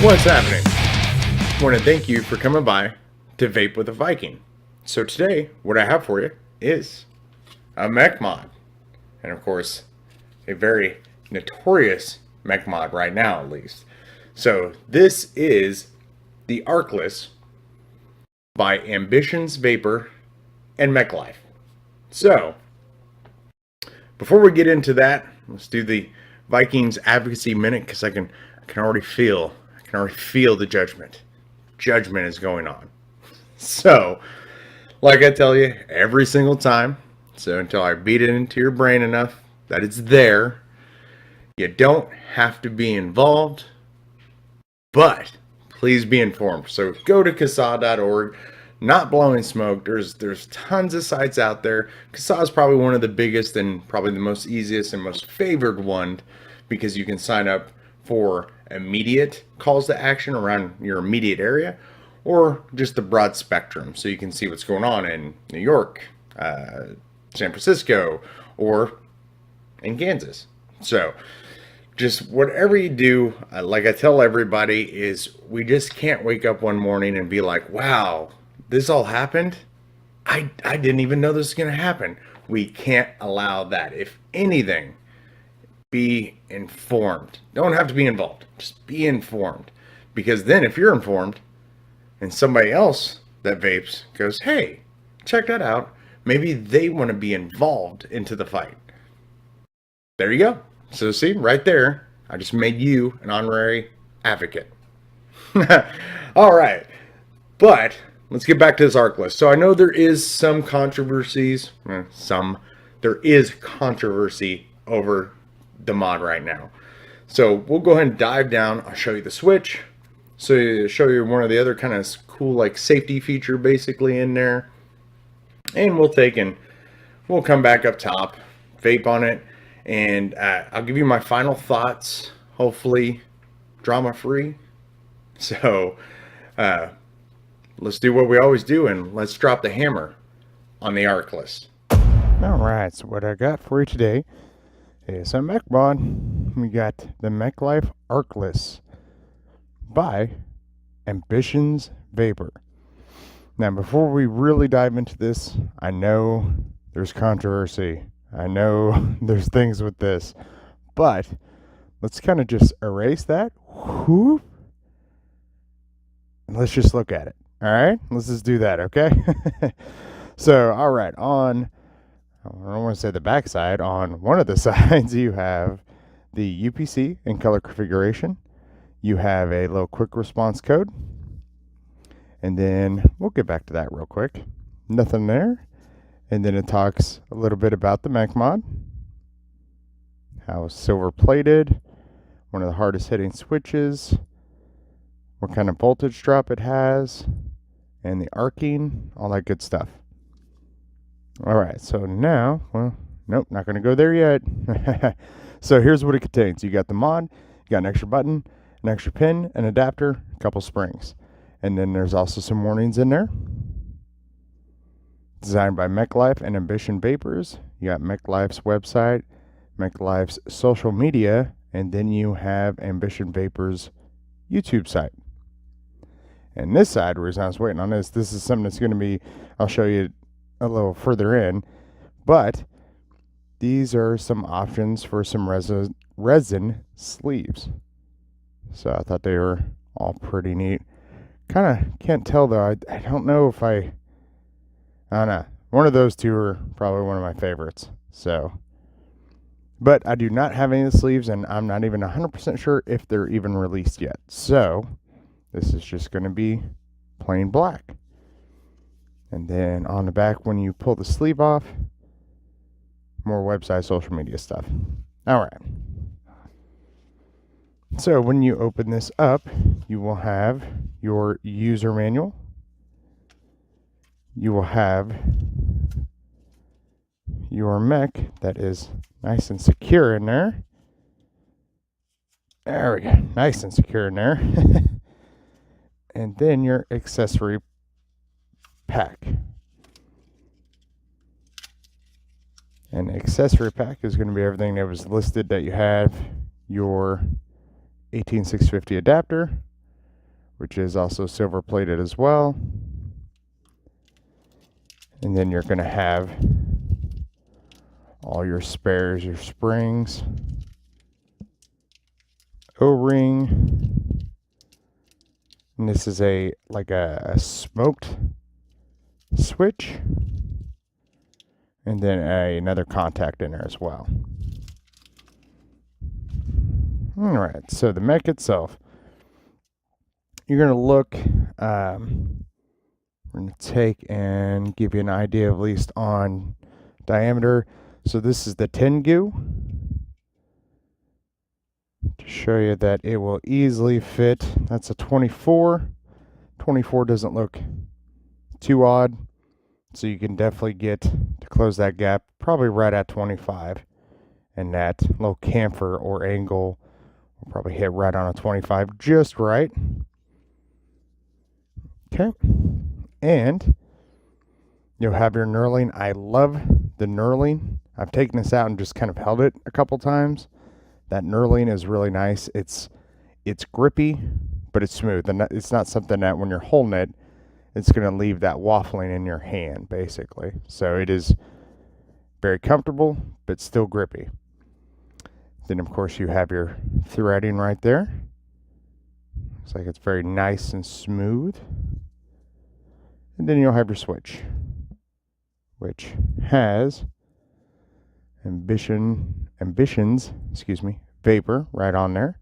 What's happening? I want to thank you for coming by to Vape with a Viking. So today, what I have for you is a mech mod. And of course, a very notorious mech mod right now, at least. So this is the Arcless by Ambitionz Vaper and MechLyfe. So, before we get into that, let's do the Vikings Advocacy minute, because I can already feel the judgment. Judgment is going on. So, like I tell you every single time, so until I beat it into your brain enough that it's there, you don't have to be involved, but please be informed. So go to CASA.org, not blowing smoke. There's tons of sites out there. CASA is probably one of the biggest and probably the most easiest and most favored one, because you can sign up for immediate calls to action around your immediate area, or just the broad spectrum, so you can see what's going on in New York, San Francisco, or in Kansas. So just whatever you do, like I tell everybody, is we just can't wake up one morning and be like, wow, this all happened? I didn't even know this was going to happen. We can't allow that. If anything, be informed. Don't have to be involved. Just be informed. Because then if you're informed and somebody else that vapes goes, hey, check that out, maybe they want to be involved into the fight. There you go. So see, right there, I just made you an honorary advocate. All right. But let's get back to this Arcless. So I know there is some controversies. There is controversy over the mod right now. So we'll go ahead and dive down. I'll show you the switch. So show you one of the other kind of cool like safety feature basically in there. And we'll come back up top, vape on it, and I'll give you my final thoughts, hopefully drama free. So let's do what we always do, and let's drop the hammer on the Arcless. Alright, so what I got for you today is a mech mod. We got the MechLyfe Arcless by Ambitionz Vaper. Now, before we really dive into this, I know there's controversy. I know there's things with this, but let's kind of just erase that. Whoop. And let's just look at it. All right, let's just do that, okay? So, all right, I don't want to say the back side, on one of the sides you have the UPC and color configuration. You have a little quick response code. And then we'll get back to that real quick. Nothing there. And then it talks a little bit about the mech mod. How silver plated. One of the hardest hitting switches. What kind of voltage drop it has. And the arcing. All that good stuff. Alright, so now, well, nope, not going to go there yet. So here's what it contains. You got the mod, you got an extra button, an extra pin, an adapter, a couple springs. And then there's also some warnings in there. Designed by MechLyfe and Ambitionz Vapers. You got MechLyfe's website, MechLyfe's social media, and then you have Ambitionz Vapers' YouTube site. And this side, where I was waiting on this is something that's going to be, I'll show you a little further in, but these are some options for some resin sleeves. So I thought they were all pretty neat. Kind of can't tell though. I don't know if I don't know. One of those two are probably one of my favorites. So, but I do not have any of the sleeves, and I'm not even 100% sure if they're even released yet. So this is just going to be plain black. And then on the back, when you pull the sleeve off, more website, social media stuff. All right. So when you open this up, you will have your user manual. You will have your mech that is nice and secure in there. There we go. Nice and secure in there. And then your accessory pack. And the accessory pack is going to be everything that was listed that you have. Your 18650 adapter, which is also silver plated as well. And then you're going to have all your spares, your springs, O-ring, and this is like a smoked switch, and then another contact in there as well. All right, so the mech itself, you're going to look, we're going to take and give you an idea at least on diameter. So this is the 10 goo, to show you that it will easily fit. That's a 24. 24 doesn't look too odd, so you can definitely get to close that gap probably right at 25, and that little chamfer or angle will probably hit right on a 25 just right. Okay, and you'll have your knurling. I love the knurling. I've taken this out and just kind of held it a couple times. That knurling is really nice. It's grippy, but it's smooth, and it's not something that when you're holding it, it's going to leave that waffling in your hand, basically. So it is very comfortable, but still grippy. Then, of course, you have your threading right there. Looks like it's very nice and smooth. And then you'll have your switch, which has Ambitionz Vaper right on there.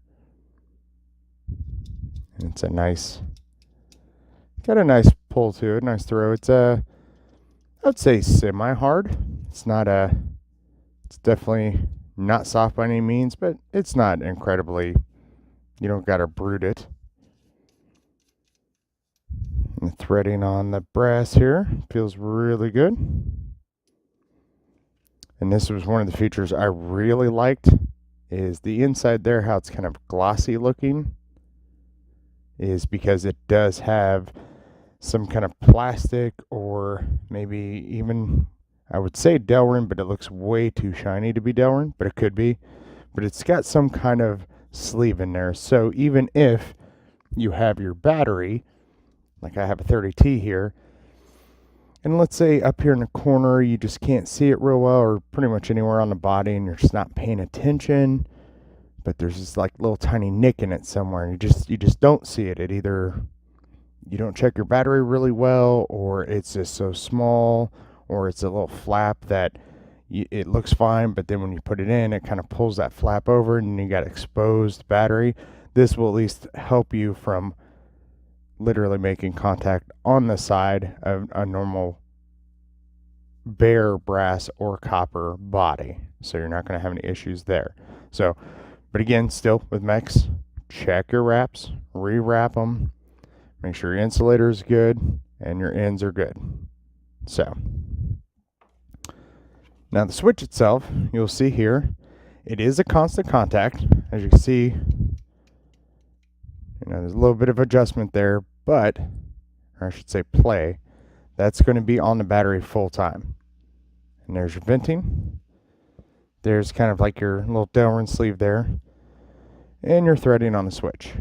And it's got a nice pull to it, nice throw. It's I'd say semi-hard. It's definitely not soft by any means, but it's not incredibly, you don't gotta brute it. And the threading on the brass here feels really good. And this was one of the features I really liked, is the inside there, how it's kind of glossy looking, is because it does have some kind of plastic, or maybe even, I would say Delrin, but it looks way too shiny to be Delrin, but it could be. But it's got some kind of sleeve in there, so even if you have your battery, like I have a 30T here, and let's say up here in the corner you just can't see it real well, or pretty much anywhere on the body, and you're just not paying attention, but there's this like little tiny nick in it somewhere, and you just don't see it. It either you don't check your battery really well, or it's just so small, or it's a little flap that it looks fine, but then when you put it in, it kind of pulls that flap over, and you got exposed battery. This will at least help you from literally making contact on the side of a normal bare brass or copper body, so you're not going to have any issues there. So, but again, still with mechs, check your wraps, re-wrap them, make sure your insulator is good and your ends are good. So now the switch itself, you'll see here, it is a constant contact. As you can see, there's a little bit of adjustment there, but, or I should say play, that's going to be on the battery full time. And there's your venting. There's kind of like your little Delrin sleeve there, and your threading on the switch.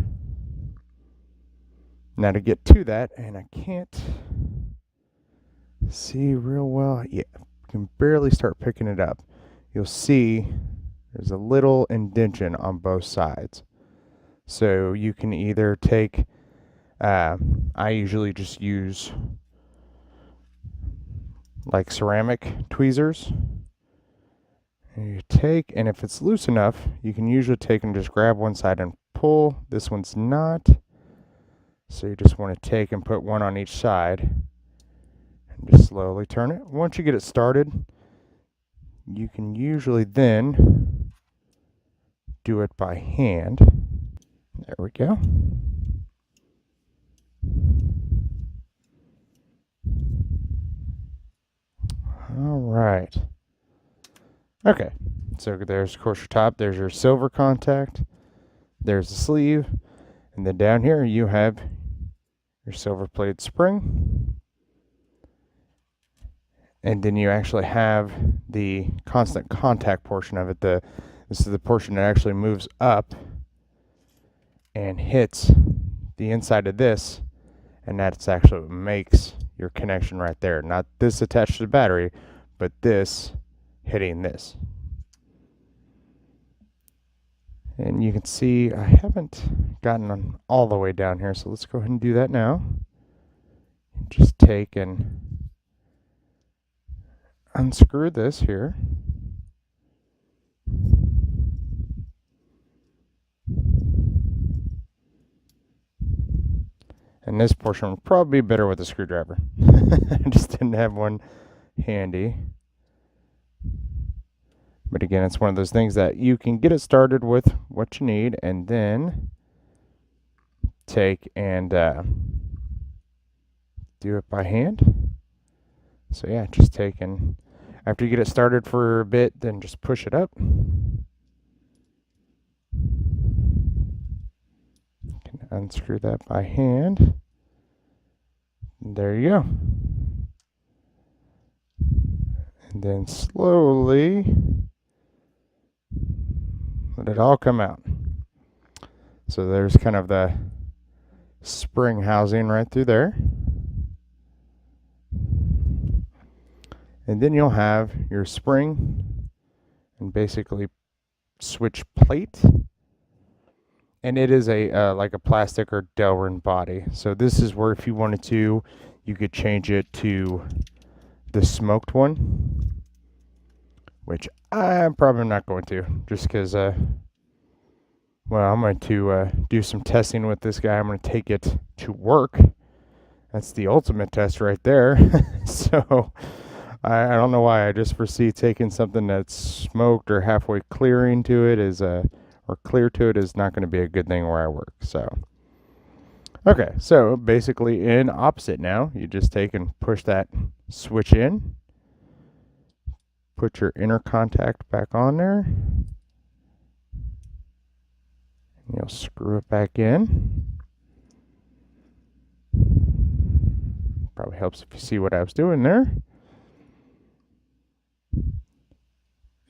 Now to get to that, and I can't see real well, yeah, I can barely start picking it up. You'll see there's a little indentation on both sides. So you can either take, I usually just use like ceramic tweezers. And you take, and if it's loose enough, you can usually take and just grab one side and pull. This one's not. So you just want to take and put one on each side and just slowly turn it. Once you get it started, you can usually then do it by hand. There we go. All right. Okay, so there's, of course, your top. There's your silver contact. There's the sleeve. And then down here you have your silver plated spring. And then you actually have the constant contact portion of it. This is the portion that actually moves up and hits the inside of this, and that's actually what makes your connection right there. Not this attached to the battery, but this hitting this. And you can see I haven't gotten all the way down here, so let's go ahead and do that now. Just take and unscrew this here. And this portion would probably be better with a screwdriver. I just didn't have one handy. But again, it's one of those things that you can get it started with what you need and then take and do it by hand. So yeah, just take and after you get it started for a bit, then just push it up. You can unscrew that by hand. And there you go. And then slowly let it all come out. So there's kind of the spring housing right through there. And then you'll have your spring and basically switch plate. And it is a like a plastic or Delrin body. So this is where if you wanted to, you could change it to the smoked one, which I'm probably not going to, just because, well, I'm going to do some testing with this guy. I'm going to take it to work. That's the ultimate test right there. So I don't know why. I just foresee taking something that's smoked or halfway clearing to it is or clear to it is not going to be a good thing where I work. So okay, so basically in opposite now, you just take and push that switch in. Put your inner contact back on there. And you'll screw it back in. Probably helps if you see what I was doing there.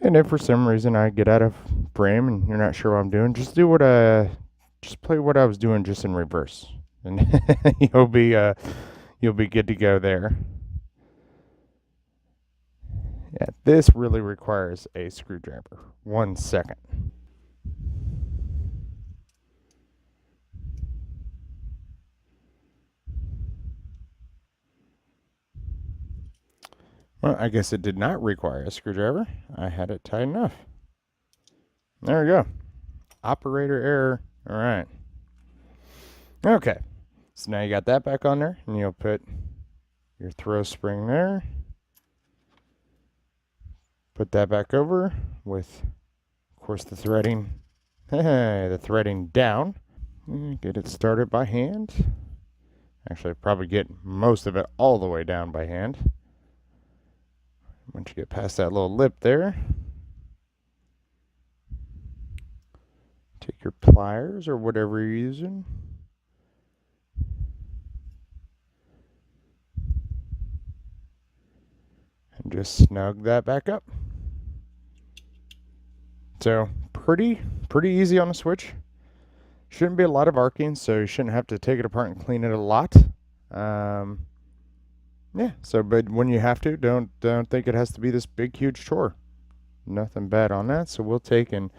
And if for some reason I get out of frame and you're not sure what I'm doing, just do what just play what I was doing just in reverse, and you'll be good to go there. Yeah, this really requires a screwdriver. 1 second. Well, I guess it did not require a screwdriver. I had it tight enough. There we go. Operator error. All right. Okay. So now you got that back on there, and you'll put your throw spring there. Put that back over with, of course, the threading. The threading down. Get it started by hand. Actually, probably get most of it all the way down by hand. Once you get past that little lip there, take your pliers or whatever you're using. And just snug that back up. So pretty easy on the switch. Shouldn't be a lot of arcing, so you shouldn't have to take it apart and clean it a lot. Yeah, so but when you have to, don't think it has to be this big huge chore. Nothing bad on that. So we'll take and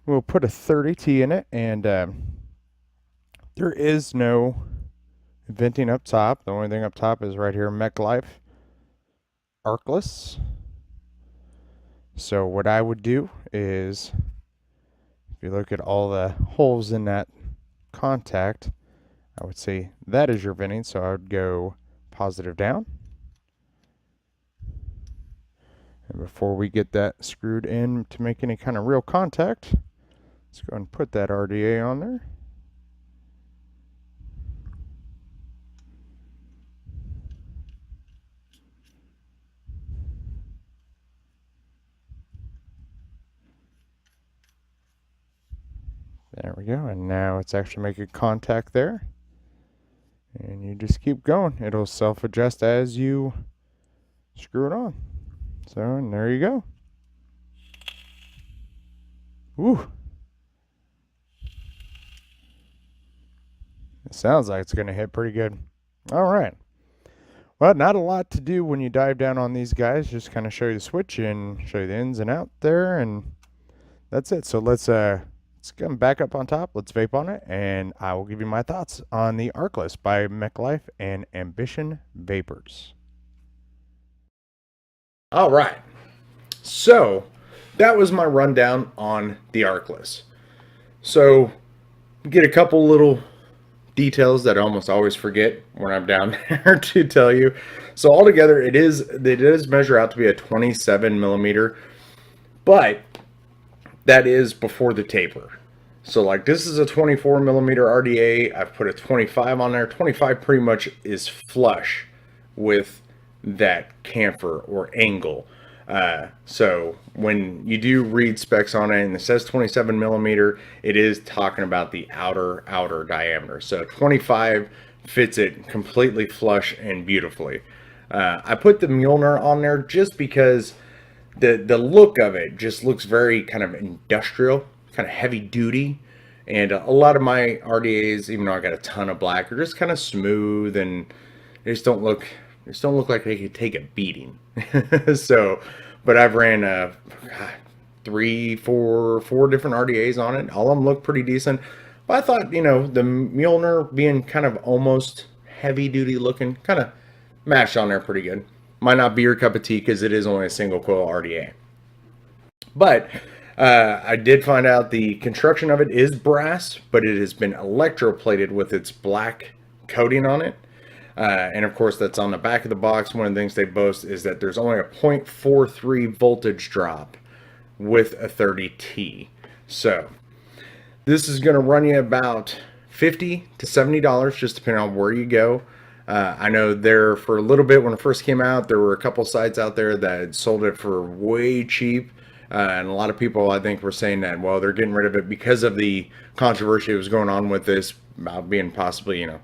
we'll put a 30T in it, and there is no venting up top. The only thing up top is right here, MechLyfe Arcless. So what I would do is, if you look at all the holes in that contact, I would say that is your venting. So I would go positive down. And before we get that screwed in to make any kind of real contact, let's go and put that RDA on there. There we go, and now it's actually making contact there. And you just keep going. It'll self-adjust as you screw it on. So, and there you go. Woo! Sounds like it's going to hit pretty good. All right. Well, not a lot to do when you dive down on these guys. Just kind of show you the switch and show you the ins and out there, and that's it. So let's come back up on top. Let's vape on it, and I will give you my thoughts on the Arcless by MechLyfe and Ambitionz Vapers. All right. So that was my rundown on the Arcless. So get a couple little details that I almost always forget when I'm down there to tell you. So altogether, it does measure out to be a 27 millimeter, but that is before the taper. So like this is a 24 millimeter RDA. I've put a 25 on there. 25 pretty much is flush with that chamfer or angle. So when you do read specs on it and it says 27 millimeter, it is talking about the outer diameter. So 25 fits it completely flush and beautifully. I put the Mjolnir on there just because the look of it just looks very kind of industrial, kind of heavy duty. And a lot of my RDAs, even though I got a ton of black, are just kind of smooth and they just don't look like they could take a beating. So, but I've ran four different RDAs on it. All of them look pretty decent. But I thought, you know, the Mjolnir being kind of almost heavy duty looking, kind of matched on there pretty good. Might not be your cup of tea because it is only a single coil RDA. But I did find out the construction of it is brass, but it has been electroplated with its black coating on it. And of course, that's on the back of the box. One of the things they boast is that there's only a 0.43 voltage drop with a 30T. So this is going to run you about $50 to $70, just depending on where you go. I know there for a little bit when it first came out, there were a couple sites out there that had sold it for way cheap. And a lot of people, I think, were saying that, well, they're getting rid of it because of the controversy that was going on with this about being possibly, you know,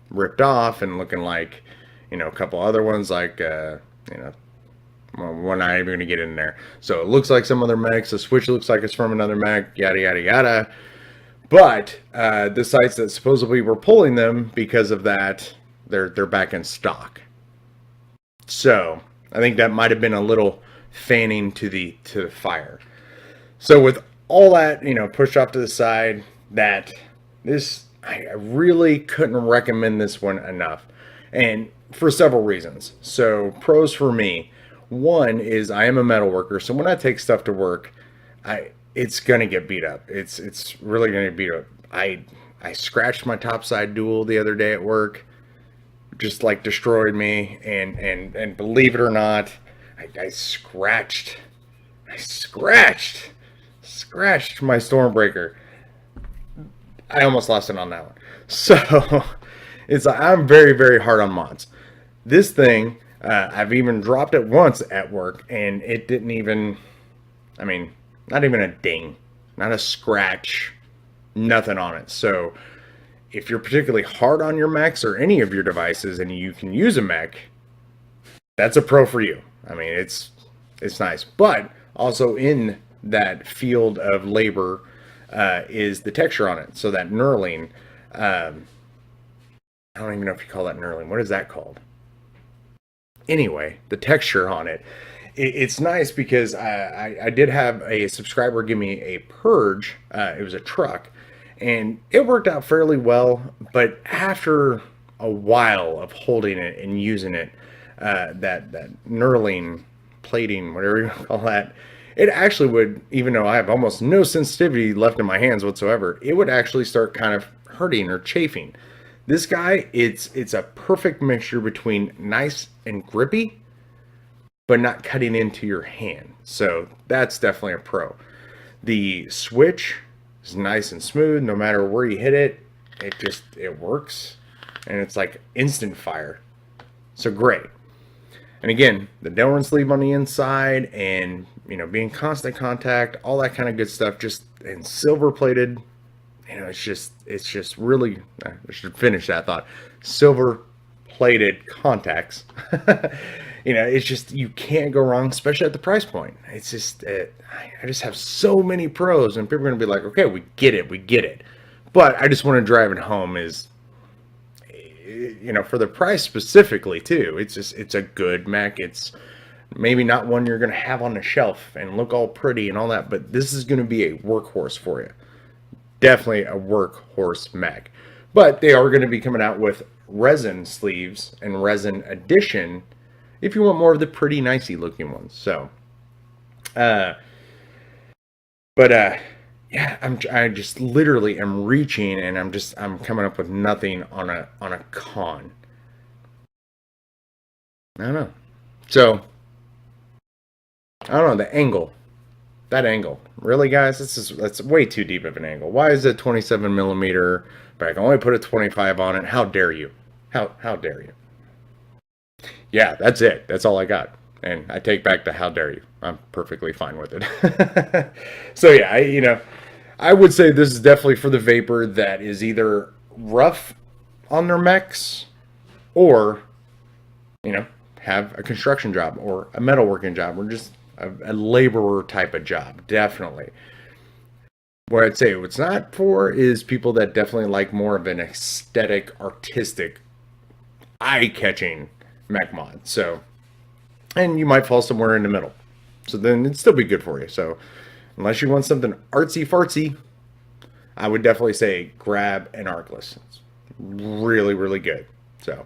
ripped off and looking like, you know, a couple other ones like, you know, well, we're not even going to get in there. So it looks like some other mechs. The switch looks like it's from another mech, yada, yada, yada. But the sites that supposedly were pulling them because of that, they're back in stock. So I think that might have been a little fanning to the fire. So with all that, you know, pushed off to the side, that this, I really couldn't recommend this one enough, and for several reasons. So pros for me, one is I am a metal worker, so when I take stuff to work, it's gonna get beat up. It's really gonna get beat up. I scratched my topside dual the other day at work, just like destroyed me, and believe it or not, I scratched my Stormbreaker. I almost lost it on that one. So it's I'm very, very hard on mods. This thing, I've even dropped it once at work and it didn't even, I mean, not even a ding, not a scratch, nothing on it. So if you're particularly hard on your mechs or any of your devices and you can use a mech, that's a pro for you. I mean, it's nice. But also in that field of labor, is the texture on it. So that knurling, I don't even know if you call that knurling. What is that called? Anyway, the texture on it, it's nice because I did have a subscriber give me a purge. It was a truck, and it worked out fairly well. But after a while of holding it and using it, that knurling, plating, whatever you call that, it actually would, even though I have almost no sensitivity left in my hands whatsoever, it would actually start kind of hurting or chafing. This guy, it's a perfect mixture between nice and grippy, but not cutting into your hand. So that's definitely a pro. The switch is nice and smooth. No matter where you hit it, it works. And it's like instant fire. So great. And again, the Delrin sleeve on the inside and, you know, being constant contact, all that kind of good stuff, just and silver plated, you know, it's just really, I should finish that thought. Silver plated contacts. You know, it's just, you can't go wrong, especially at the price point. It's just, I just have so many pros, and people are going to be like, okay, we get it. But I just want to drive it home is for the price specifically too, it's a good mech. It's maybe not one you're going to have on the shelf and look all pretty and all that, but this is going to be a workhorse for you. Definitely a workhorse mech. But they are going to be coming out with resin sleeves and resin edition if you want more of the pretty nicey looking ones. So, yeah, I just literally am reaching, and I'm coming up with nothing on a con. I don't know. So, I don't know, the angle. That angle. Really, guys? That's way too deep of an angle. Why is it 27 millimeter, but I can only put a 25 on it? How dare you? How dare you? Yeah, that's it. That's all I got. And I take back the how dare you. I'm perfectly fine with it. So yeah, I would say this is definitely for the vapor that is either rough on their mechs or, have a construction job or a metalworking job or just a laborer type of job. Definitely. What I'd say it's not for is people that definitely like more of an aesthetic, artistic, eye-catching mech mod. So, and you might fall somewhere in the middle. So then it'd still be good for you. So unless you want something artsy fartsy, I would definitely say grab an Arcless. It's really, really good. So,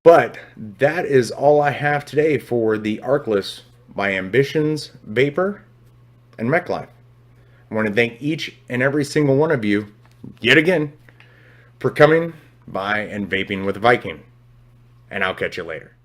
but that is all I have today for the Arcless by Ambitionz Vaper and MechLyfe. I want to thank each and every single one of you, yet again, for coming by and vaping with Viking. And I'll catch you later.